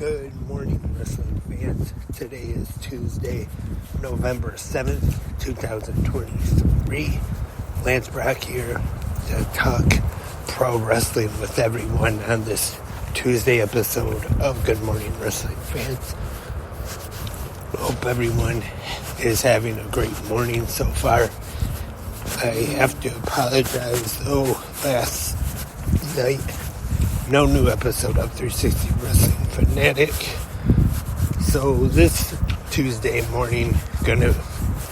Good morning, wrestling fans. Today is Tuesday, November 7th, 2023. Lance Brock here to talk pro wrestling with everyone on this Tuesday episode of Good Morning Wrestling Fans. Hope everyone is having a great morning so far. I have to apologize though, last night no new episode of 360 Wrestling Fanatic. So this Tuesday morning, gonna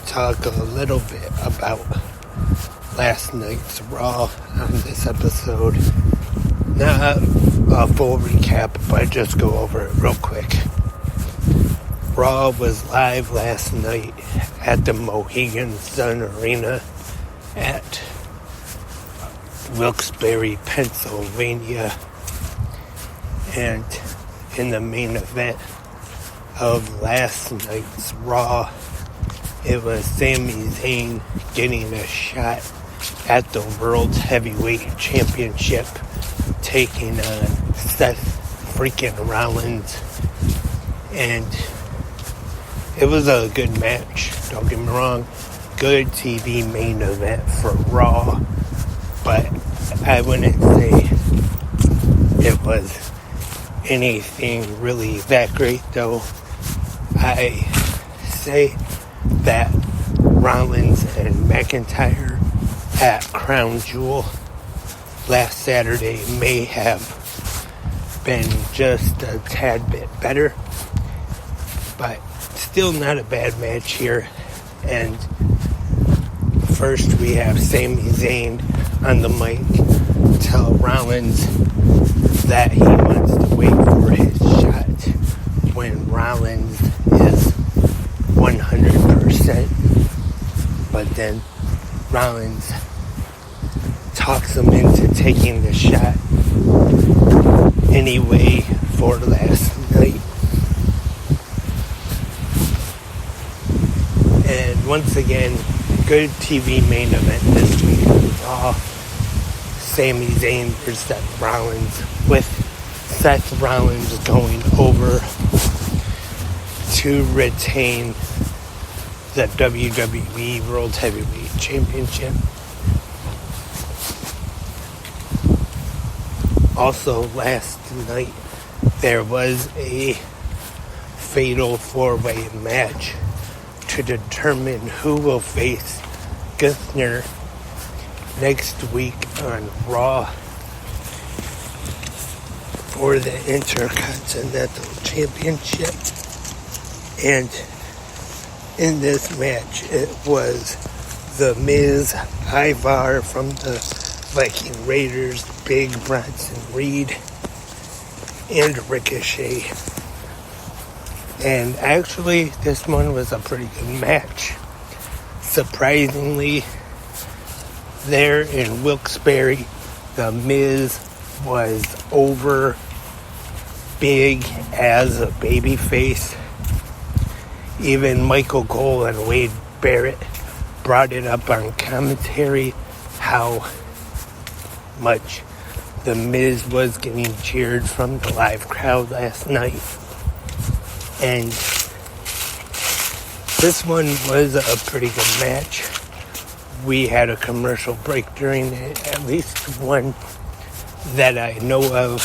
talk a little bit about last night's Raw on this episode. Not a full recap, but just go over it real quick. Raw was live last night at the Mohegan Sun Arena at Wilkes-Barre, Pennsylvania. And in the main event of last night's Raw, it was Sami Zayn getting a shot at the World Heavyweight Championship, taking on Seth freaking Rollins. And it was a good match, don't get me wrong. Good TV main event for Raw, but I wouldn't say it was anything really that great, though. I say that Rollins and McIntyre at Crown Jewel last Saturday may have been just a tad bit better, but still not a bad match here. And first we have Sami Zayn on the mic tell Rollins that he wants to wait for his shot when Rollins is 100%. But then Rollins talks him into taking the shot anyway for last night. And once again, good TV main event this week of Raw. Sami Zayn versus Seth Rollins, with Seth Rollins going over to retain the WWE World Heavyweight Championship. Also, last night there was a fatal four-way match to determine who will face Gunther next week on Raw for the Intercontinental Championship. And in this match, it was The Miz, Ivar from the Viking Raiders, Big Bronson Reed, and Ricochet. And actually, this one was a pretty good match. Surprisingly, there in Wilkes-Barre, The Miz was over big as a babyface. Even Michael Cole and Wade Barrett brought it up on commentary how much The Miz was getting cheered from the live crowd last night. And this one was a pretty good match. We had a commercial break during it, at least one that I know of,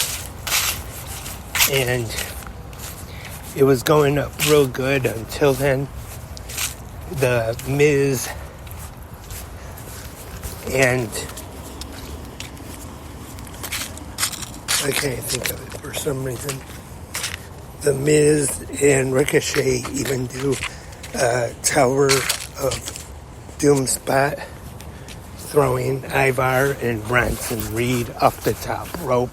and it was going up real good until then. The Miz and I can't think of it for some reason. The Miz and Ricochet even do a Tower of Doom spot, throwing Ivar and Bronson Reed off the top rope.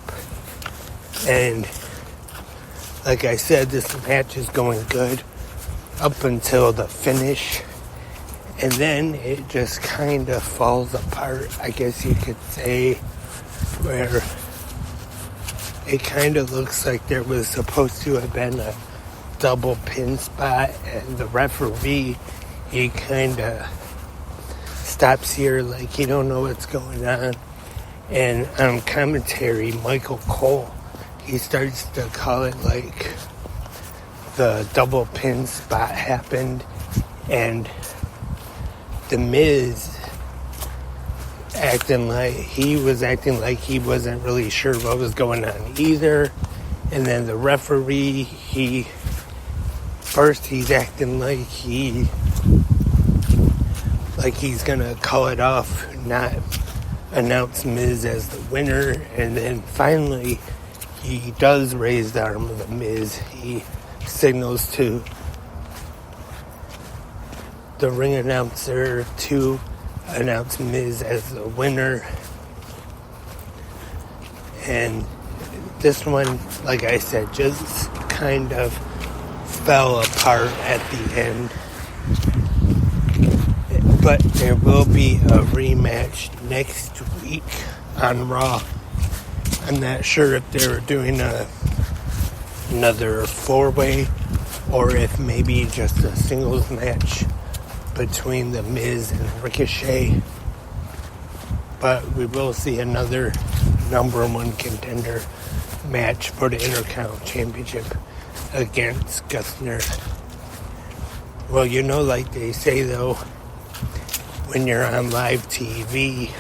And like I said, this match is going good up until the finish. And then it just kind of falls apart, I guess you could say, where it kind of looks like there was supposed to have been a double pin spot, and the referee, he kind of stops here like you don't know what's going on. And on commentary, Michael Cole, he starts to call it like the double pin spot happened, and The Miz acting like he wasn't really sure what was going on either. And then the referee, he's acting like he's gonna call it off, not announce Miz as the winner. And then finally he does raise the arm of the Miz. He signals to the ring announcer to announce Miz as the winner. And this one, like I said, just kind of fell apart at the end. But there will be a rematch next week on Raw. I'm not sure if they're doing another 4-way or if maybe just a singles match between The Miz and Ricochet. But we will see another number one contender match for the Intercontinental Championship against Gunther. Well, like they say though, when you're on live TV,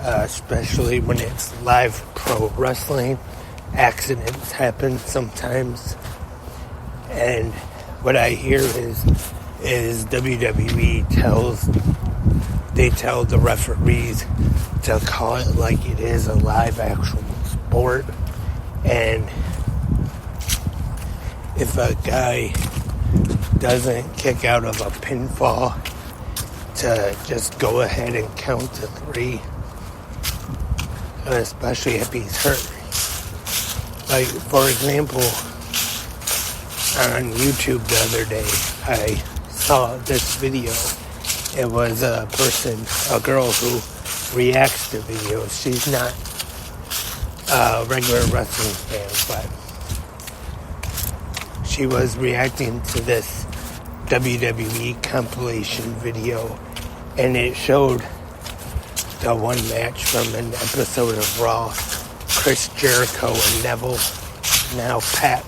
especially when it's live pro wrestling, accidents happen sometimes. And what I hear is WWE tell the referees to call it like it is a live actual sport. And if a guy doesn't kick out of a pinfall, to just go ahead and count to 3, especially if he's hurt. Like, for example, on YouTube the other day, I saw this video. It was a girl who reacts to videos. She's not a regular wrestling fan, but she was reacting to this WWE compilation video, and it showed the one match from an episode of Raw, Chris Jericho and Neville, now Pac.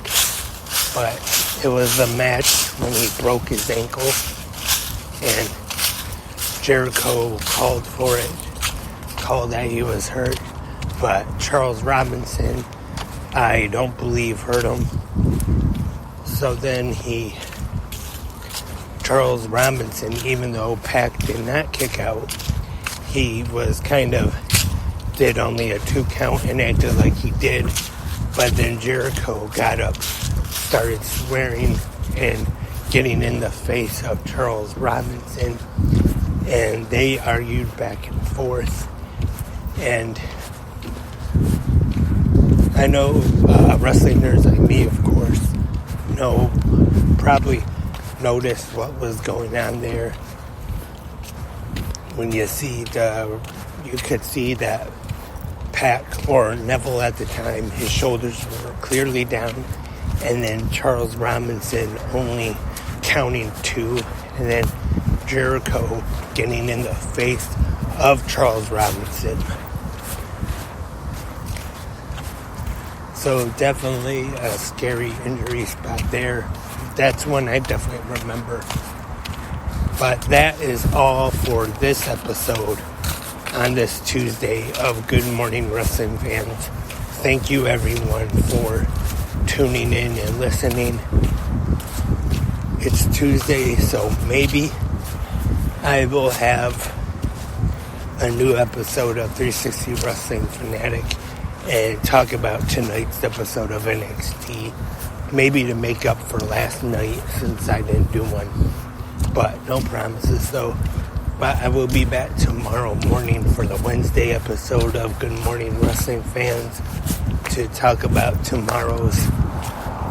But it was the match when he broke his ankle, and Jericho called that he was hurt, but Charles Robinson, I don't believe, hurt him. So then Charles Robinson, even though Pac did not kick out, he was did only a 2 count and acted like he did. But then Jericho got up, started swearing and getting in the face of Charles Robinson, and they argued back and forth. And I know wrestling nerds like me, of course, probably noticed what was going on there. When you could see that Pac, or Neville at the time, his shoulders were clearly down, and then Charles Robinson only counting 2, and then Jericho getting in the face of Charles Robinson. So definitely a scary injury spot there. That's one I definitely remember. But that is all for this episode on this Tuesday of Good Morning Wrestling Fans. Thank you everyone for tuning in and listening. It's Tuesday, so maybe I will have a new episode of 360 Wrestling Fanatic and talk about tonight's episode of NXT. Maybe to make up for last night since I didn't do one. But no promises though. But I will be back tomorrow morning for the Wednesday episode of Good Morning Wrestling Fans to talk about tomorrow's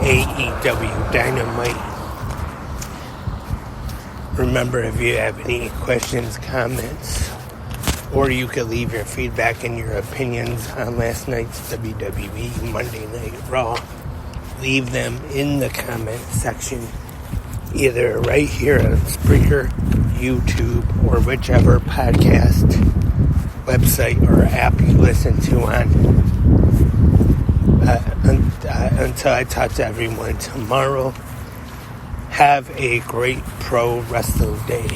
AEW Dynamite. Remember, if you have any questions, comments, or you could leave your feedback and your opinions on last night's WWE Monday Night Raw, leave them in the comment section, either right here on Spreaker, YouTube, or whichever podcast website or app you listen to on. Until I talk to everyone tomorrow, Have a great pro wrestling day.